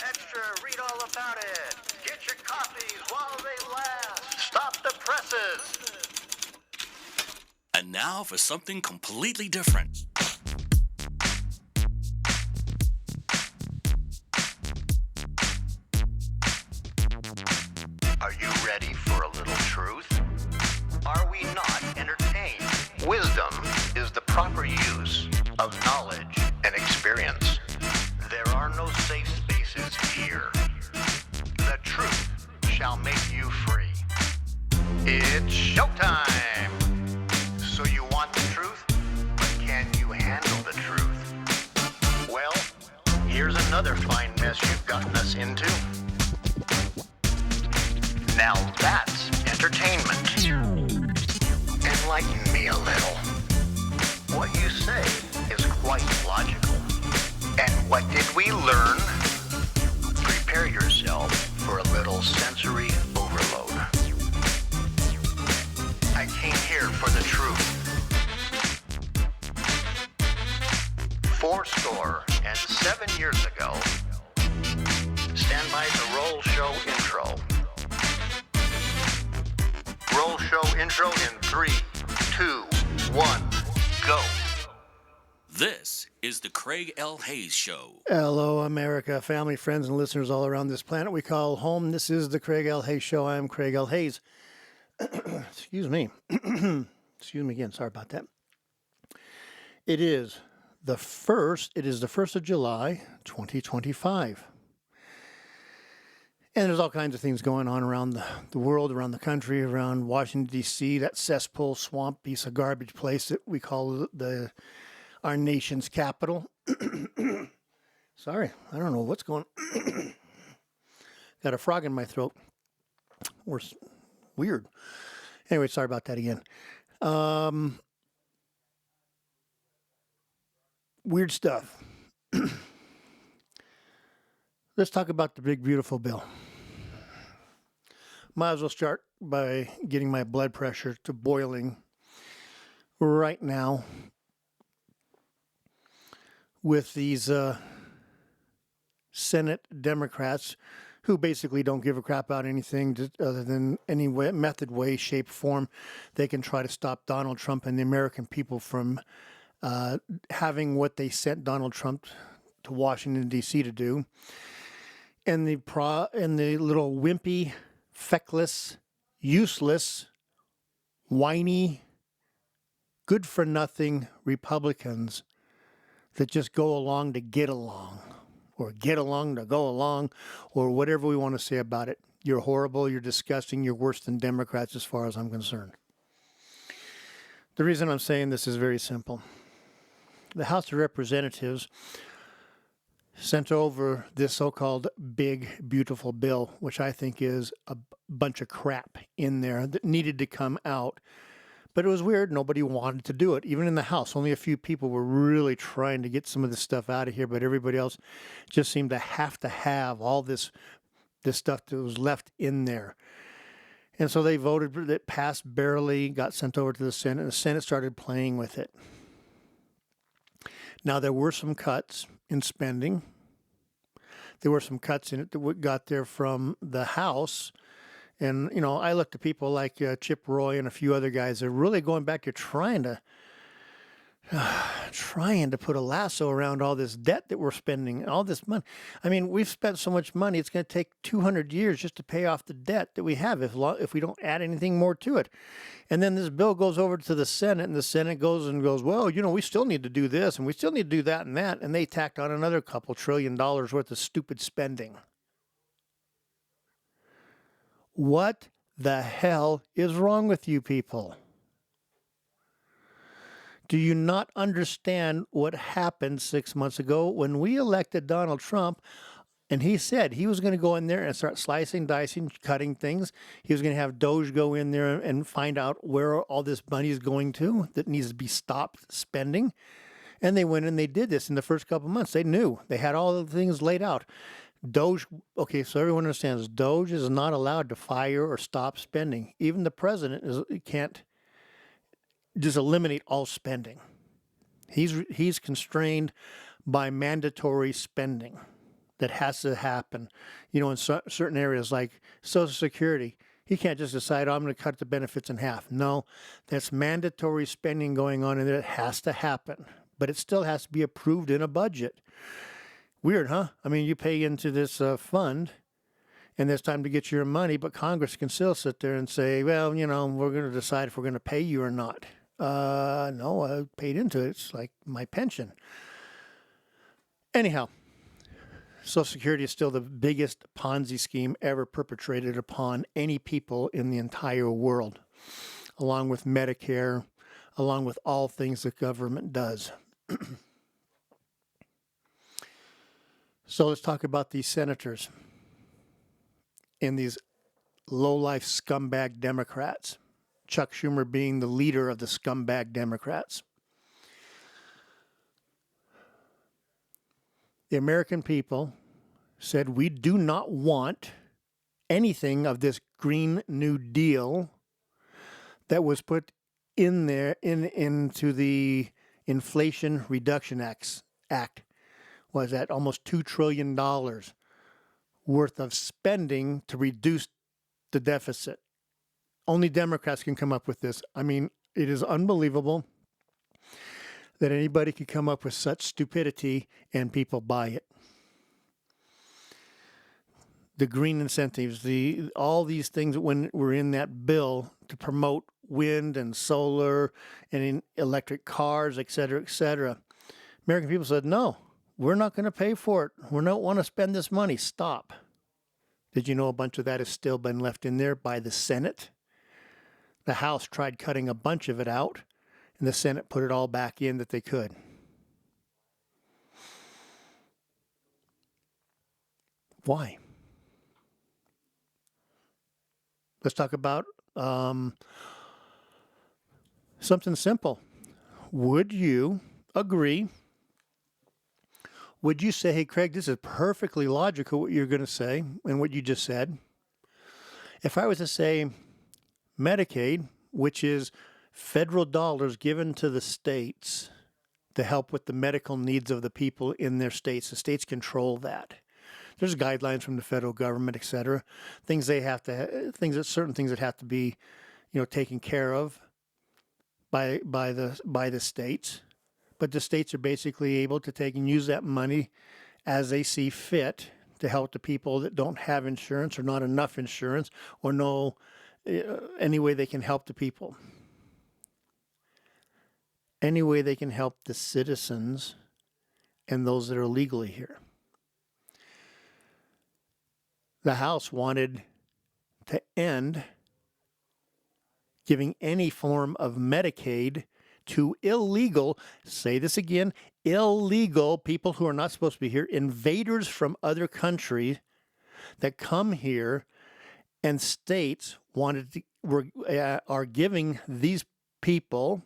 extra, read all about it. Get your copies while they last. Stop the presses. And now for something completely different. Are you ready for a little truth? Are we not entertained? Wisdom is the proper use of knowledge and experience. There are no safe spaces here. The truth shall make you free. It's showtime! So you want the truth, but can you handle the truth? Well, here's another fine mess you've gotten us into. Now that's entertainment. Enlighten me a little. What you say is quite logical. And what did we learn? Prepare yourself for a little sensory overload. I came here for the truth. 47 years ago, stand by the roll show intro. Roll show intro in 3, 2, 1, go. This is the Craig L. Hayes Show. Hello, America, family, friends, and listeners all around this planet we call home. This is the Craig L. Hayes Show. I am Craig L. Hayes. Excuse me. Excuse me again. Sorry about that. It is the 1st of July, 2025. And there's all kinds of things going on around the world, around the country, around Washington, D.C., that cesspool, swamp piece of garbage place that we call our nation's capital. Sorry, I don't know what's going on. Got a frog in my throat. Weird. Anyway, sorry about that again. Weird stuff. Let's talk about the big, beautiful bill. Might as well start by getting my blood pressure to boiling right now with these Senate Democrats who basically don't give a crap about anything other than any way, method, way, shape, form. They can try to stop Donald Trump and the American people from having what they sent Donald Trump to Washington, D.C. to do. And the little wimpy, feckless, useless, whiny, good-for-nothing Republicans that just go along to get along, or get along to go along, or whatever we want to say about it. You're horrible, you're disgusting, you're worse than Democrats as far as I'm concerned. The reason I'm saying this is very simple. The House of Representatives sent over this so-called big, beautiful bill, which I think is a bunch of crap in there that needed to come out. But it was weird. Nobody wanted to do it. Even in the House, only a few people were really trying to get some of this stuff out of here, but everybody else just seemed to have all this stuff that was left in there. And so they voted, it passed barely, got sent over to the Senate, and the Senate started playing with it. Now, there were some cuts in spending. There were some cuts in it that got there from the House. And, you know, I looked at people like Chip Roy and a few other guys that are really going back to trying to put a lasso around all this debt that we're spending, all this money. I mean, we've spent so much money, it's going to take 200 years just to pay off the debt that we have if we don't add anything more to it. And then this bill goes over to the Senate, and the Senate goes, well, you know, we still need to do this, and we still need to do that and that, and they tacked on another couple $1 trillion worth of stupid spending. What the hell is wrong with you people? Do you not understand what happened 6 months ago when we elected Donald Trump and he said he was going to go in there and start slicing, dicing, cutting things? He was going to have Doge go in there and find out where all this money is going to that needs to be stopped spending. And they went and they did this in the first couple of months. They knew. They had all the things laid out. Doge, okay, so everyone understands, Doge is not allowed to fire or stop spending. Even the president can't just eliminate all spending. He's constrained by mandatory spending. that has to happen. You know, in certain areas like Social Security, he can't just decide, oh, I'm going to cut the benefits in half. No, that's mandatory spending going on, and it has to happen. But it still has to be approved in a budget. Weird, huh? I mean, you pay into this fund, and it's time to get your money, but Congress can still sit there and say, well, you know, we're going to decide if we're going to pay you or not. No, I paid into it. It's like my pension. Anyhow, Social Security is still the biggest Ponzi scheme ever perpetrated upon any people in the entire world, along with Medicare, along with all things the government does. So let's talk about these senators and these low-life scumbag Democrats, Chuck Schumer being the leader of the scumbag Democrats. The American people said, we do not want anything of this Green New Deal that was put in there into the Inflation Reduction Act. Was that almost $2 trillion worth of spending to reduce the deficit. Only Democrats can come up with this. I mean, it is unbelievable that anybody could come up with such stupidity and people buy it. The green incentives, all these things when were in that bill to promote wind and solar and in electric cars, et cetera, et cetera. American people said, no, we're not going to pay for it. We don't want to spend this money. Stop. Did you know a bunch of that has still been left in there by the Senate? The House tried cutting a bunch of it out, and the Senate put it all back in that they could. Why? Let's talk about something simple. Would you agree? Would you say, hey, Craig, this is perfectly logical what you're going to say and what you just said? If I was to say Medicaid, which is federal dollars given to the states to help with the medical needs of the people in their states, the states control that. There's guidelines from the federal government, et cetera, certain things that have to be, taken care of by the states. But the states are basically able to take and use that money as they see fit to help the people that don't have insurance or not enough insurance or no any way they can help the people. Any way they can help the citizens and those that are legally here. The House wanted to end giving any form of Medicaid to illegal, say this again, illegal people who are not supposed to be here, invaders from other countries that come here, and states are giving these people,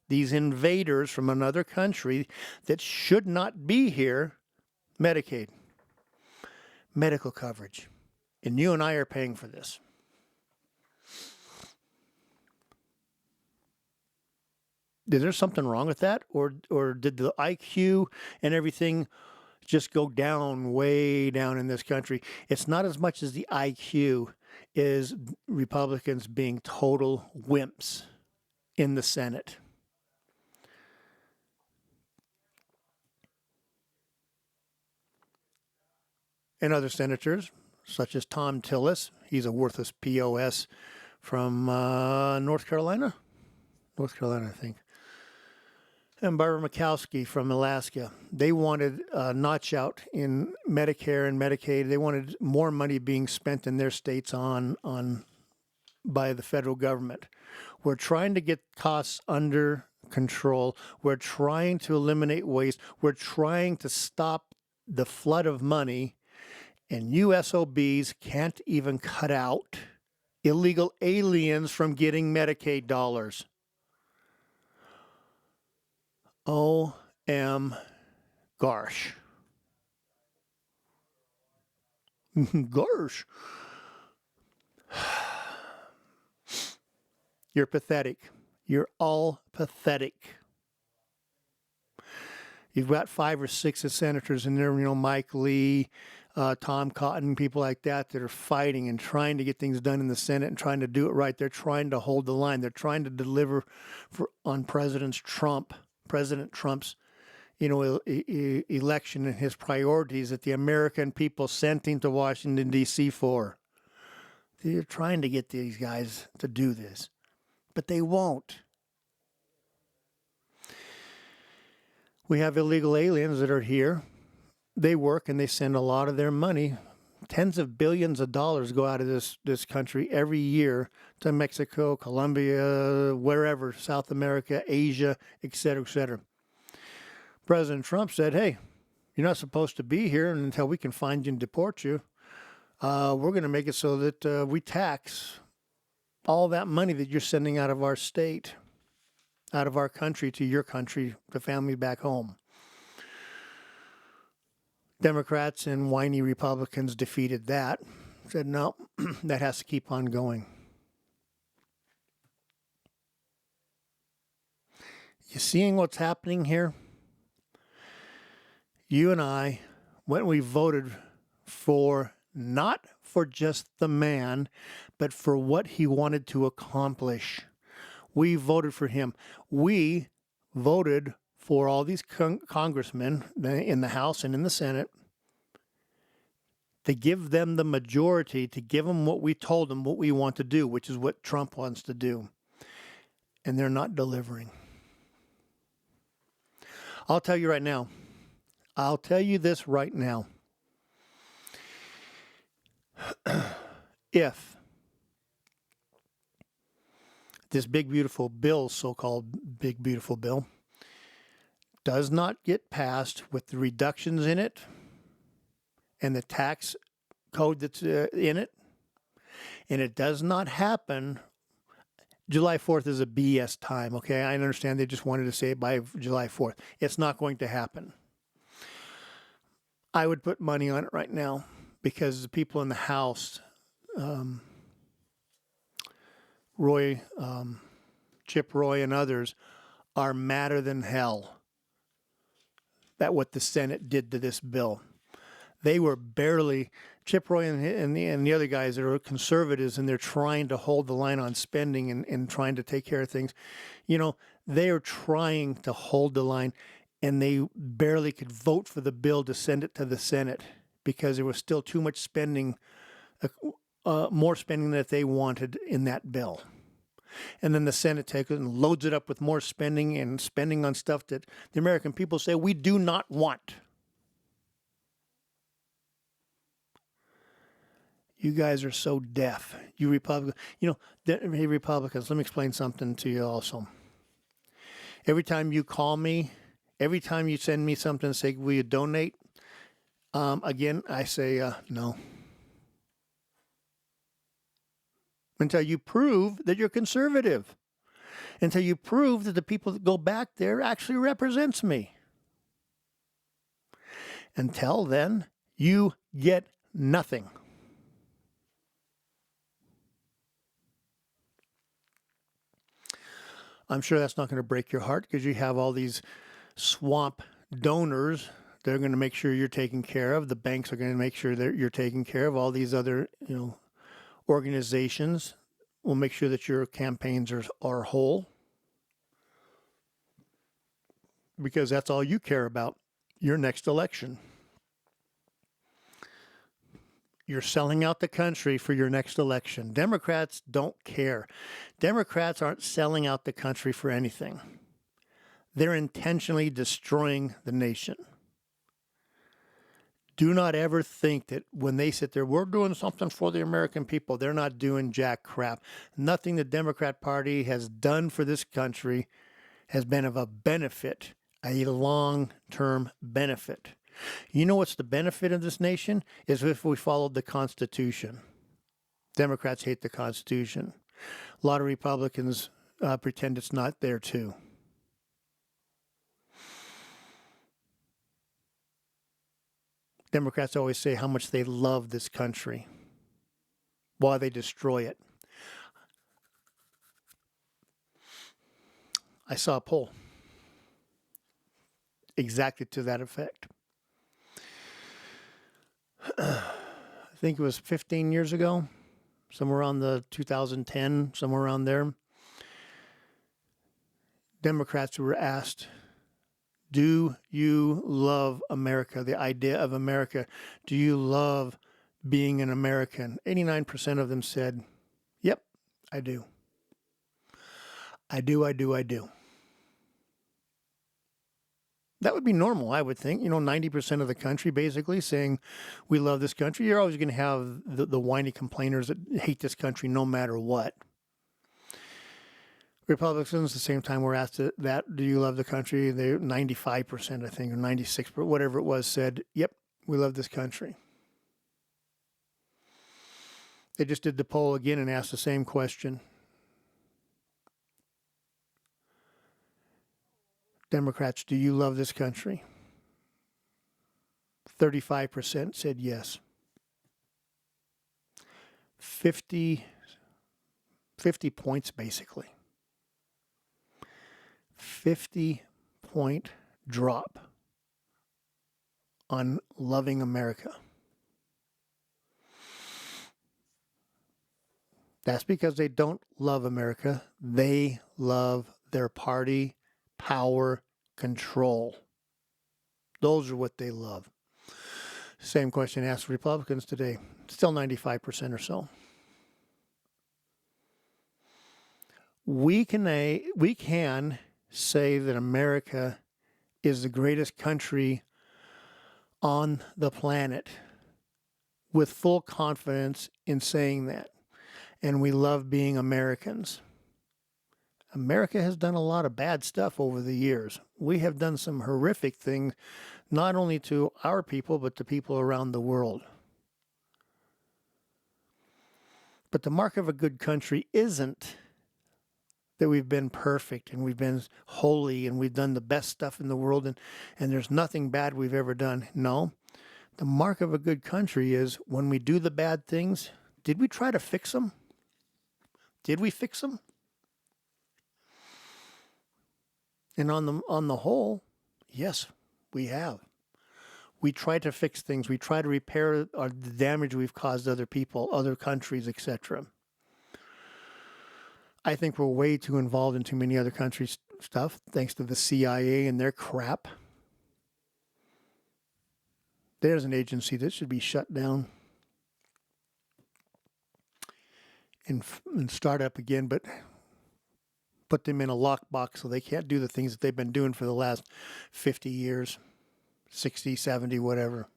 these invaders from another country that should not be here, Medicaid, medical coverage. And you and I are paying for this. Is there something wrong with that? Or did the IQ and everything just go down, way down in this country? It's not as much as the IQ is Republicans being total wimps in the Senate. And other senators, such as Tom Tillis, he's a worthless POS from North Carolina, I think. And Barbara Murkowski from Alaska. They wanted a notch out in Medicare and Medicaid. They wanted more money being spent in their states by the federal government. We're trying to get costs under control. We're trying to eliminate waste. We're trying to stop the flood of money. And USOBs can't even cut out illegal aliens from getting Medicaid dollars. Gosh. Gosh. You're pathetic. You're all pathetic. You've got 5 or 6 senators in there, Mike Lee, Tom Cotton, people like that are fighting and trying to get things done in the Senate and trying to do it right. They're trying to hold the line. They're trying to deliver on President Trump's election and his priorities that the American people sent him to Washington, D.C. for. They're trying to get these guys to do this, but they won't. We have illegal aliens that are here. They work and they send a lot of their money. Tens of billions of dollars go out of this country every year to Mexico, Colombia, wherever, South America, Asia, et cetera, et cetera. President Trump said, hey, you're not supposed to be here until we can find you and deport you. We're going to make it so that we tax all that money that you're sending out of our state, out of our country to your country, the family back home. Democrats and whiny Republicans defeated that. Said, no, that has to keep on going. You seeing what's happening here? You and I, when we voted for, not for just the man, but for what he wanted to accomplish. We voted for him. We voted for all these congressmen in the House and in the Senate to give them the majority, to give them what we told them what we want to do, which is what Trump wants to do. And they're not delivering. I'll tell you right now. I'll tell you this right now. If this big, beautiful bill, so-called big, beautiful bill, does not get passed with the reductions in it and the tax code that's in it, and it does not happen, July 4th is a BS time, okay? I understand they just wanted to say it by July 4th. It's not going to happen. I would put money on it right now because the people in the House, Chip Roy and others, are madder than hell at what the Senate did to this bill. They were barely, Chip Roy and the other guys that are conservatives, and they're trying to hold the line on spending and trying to take care of things. They are trying to hold the line, and they barely could vote for the bill to send it to the Senate because there was still too much spending, more spending that they wanted in that bill. And then the Senate takes it and loads it up with more spending and spending on stuff that the American people say we do not want. You guys are so deaf. You Republicans, hey, Republicans, let me explain something to you also. Every time you call me, every time you send me something and say, will you donate? Again, I say, no. Until you prove that you're conservative. Until you prove that the people that go back there actually represents me. Until then, you get nothing. I'm sure that's not going to break your heart because you have all these swamp donors. They're going to make sure you're taken care of. The banks are going to make sure that you're taken care of. All these other, organizations will make sure that your campaigns are whole. Because that's all you care about, your next election. You're selling out the country for your next election. Democrats don't care. Democrats aren't selling out the country for anything. They're intentionally destroying the nation. Do not ever think that when they sit there, we're doing something for the American people. They're not doing jack crap. Nothing the Democrat Party has done for this country has been of a benefit, a long-term benefit. You know what's the benefit of this nation? Is if we followed the Constitution. Democrats hate the Constitution. A lot of Republicans pretend it's not there too. Democrats always say how much they love this country while they destroy it. I saw a poll. exactly to that effect. I think it was 15 years ago, somewhere around the 2010, somewhere around there. Democrats were asked, do you love America, the idea of America? Do you love being an American? 89% of them said, yep, I do. I do. That would be normal, I would think. 90% of the country basically saying we love this country. You're always going to have the whiny complainers that hate this country no matter what. Republicans, at the same time, were asked that, do you love the country? They 95%, I think, or 96%, whatever it was, said, yep, we love this country. They just did the poll again and asked the same question. Democrats, do you love this country? 35% said yes. 50 points, basically. 50-point drop on loving America. That's because they don't love America. They love their party, power, control. Those are what they love. Same question asked Republicans today. Still 95% or so. We can say that America is the greatest country on the planet with full confidence in saying that. And we love being Americans. America has done a lot of bad stuff over the years. We have done some horrific things, not only to our people, but to people around the world. But the mark of a good country isn't that we've been perfect and we've been holy and we've done the best stuff in the world and there's nothing bad we've ever done. No, the mark of a good country is when we do the bad things, did we try to fix them? Did we fix them? And on the whole, yes, we have. We try to fix things. We try to repair the damage we've caused other people, other countries, etc. I think we're way too involved in too many other countries' stuff, thanks to the CIA and their crap. There's an agency that should be shut down and start up again, but put them in a lockbox so they can't do the things that they've been doing for the last 50 years, 60, 70, whatever.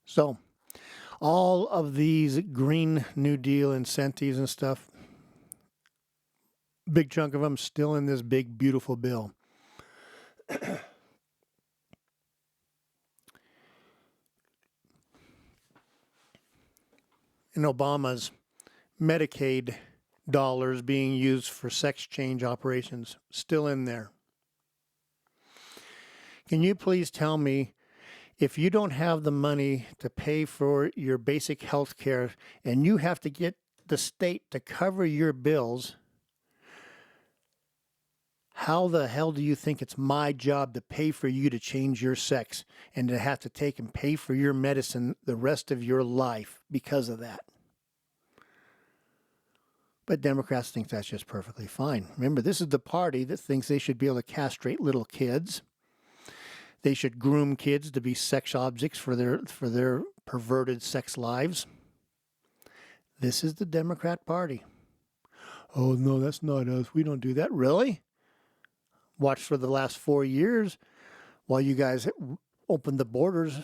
So, all of these Green New Deal incentives and stuff, big chunk of them still in this big, beautiful bill. In Obama's Medicaid dollars being used for sex change operations, still in there. Can you please tell me, if you don't have the money to pay for your basic health care and you have to get the state to cover your bills, how the hell do you think it's my job to pay for you to change your sex and to have to take and pay for your medicine the rest of your life because of that? But Democrats think that's just perfectly fine. Remember, this is the party that thinks they should be able to castrate little kids. They should groom kids to be sex objects for their perverted sex lives. This is the Democrat Party. Oh, no, that's not us. We don't do that. Really? Watch for the last 4 years while you guys opened the borders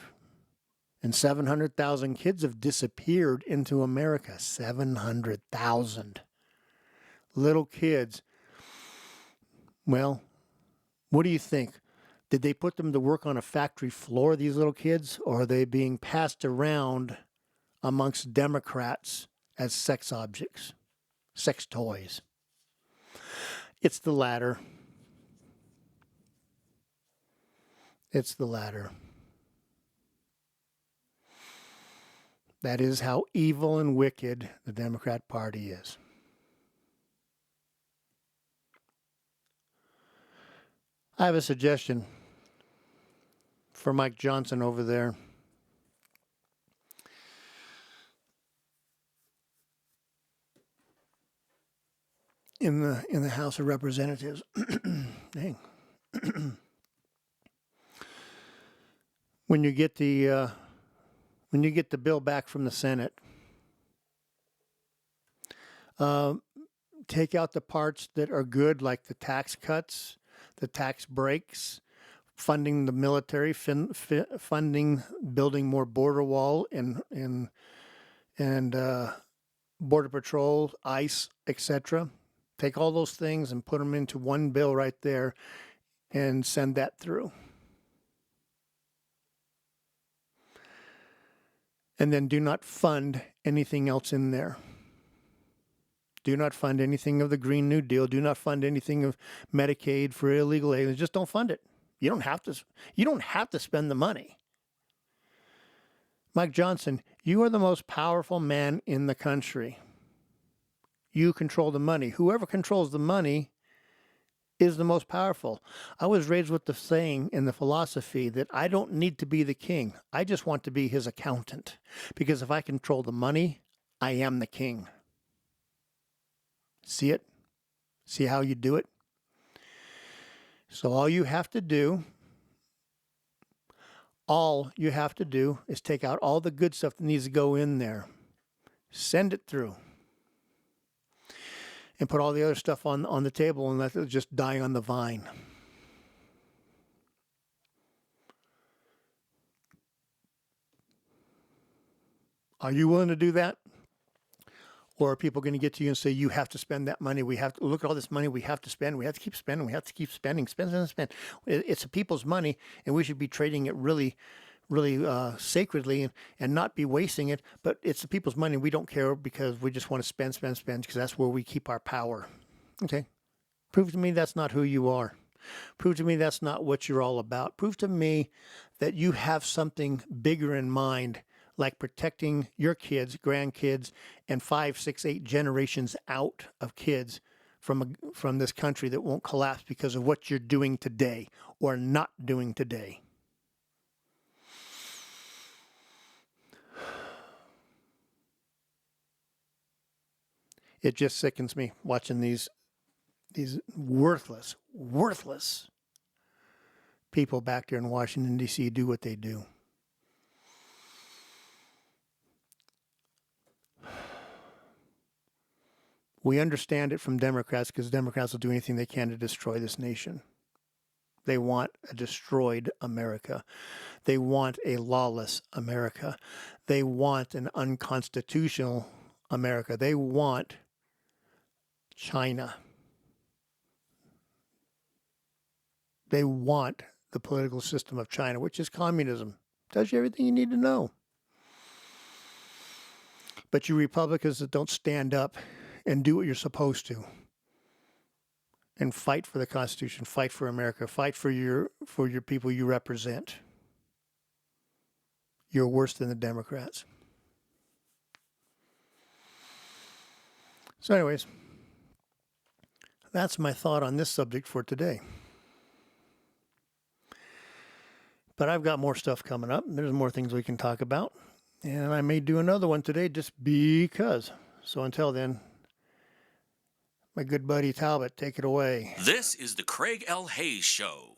and 700,000 kids have disappeared into America. 700,000 little kids. Well, what do you think? Did they put them to work on a factory floor, these little kids, or are they being passed around amongst Democrats as sex objects, sex toys? It's the latter. It's the latter. That is how evil and wicked the Democrat Party is. I have a suggestion for Mike Johnson over there. In the House of Representatives. Dang. When you get the bill back from the Senate, take out the parts that are good, like the tax cuts, the tax breaks, funding the military, funding building more border wall and border patrol, ICE, etc. Take all those things and put them into one bill right there and send that through. And then do not fund anything else in there. Do not fund anything of the Green New Deal. Do not fund anything of Medicaid for illegal aliens. Just don't fund it. You don't have to spend the money. Mike Johnson, you are the most powerful man in the country. You control the money. Whoever controls the money is the most powerful. I was raised with the saying and the philosophy that I don't need to be the king. I just want to be his accountant. Because if I control the money, I am the king. See it? See how you do it? So all you have to do is take out all the good stuff that needs to go in there. Send it through. And put all the other stuff on the table and let it just die on the vine. Are you willing to do that? Or are people going to get to you and say, you have to spend that money. We have to look at all this money we have to spend. We have to keep spending. We have to keep spending. Spend. It's the people's money, and we should be trading it really sacredly and not be wasting it. But it's the people's money. We don't care because we just want to spend because that's where we keep our power. Okay. Prove to me that's not who you are. Prove to me that's not what you're all about. Prove to me that you have something bigger in mind, like protecting your kids, grandkids, and 5, 6, 8 generations out of kids from this country that won't collapse because of what you're doing today or not doing today. It just sickens me watching these worthless people back there in Washington, D.C. do what they do. We understand it from Democrats because Democrats will do anything they can to destroy this nation. They want a destroyed America. They want a lawless America. They want an unconstitutional America. They want China. They want the political system of China, which is communism. Tells you everything you need to know. But you Republicans that don't stand up and do what you're supposed to and fight for the Constitution, fight for America, fight for your people you represent, you're worse than the Democrats. So anyways, that's my thought on this subject for today. But I've got more stuff coming up. There's more things we can talk about. And I may do another one today just because. So until then, my good buddy Talbot, take it away. This is the Craig L. Hayes Show.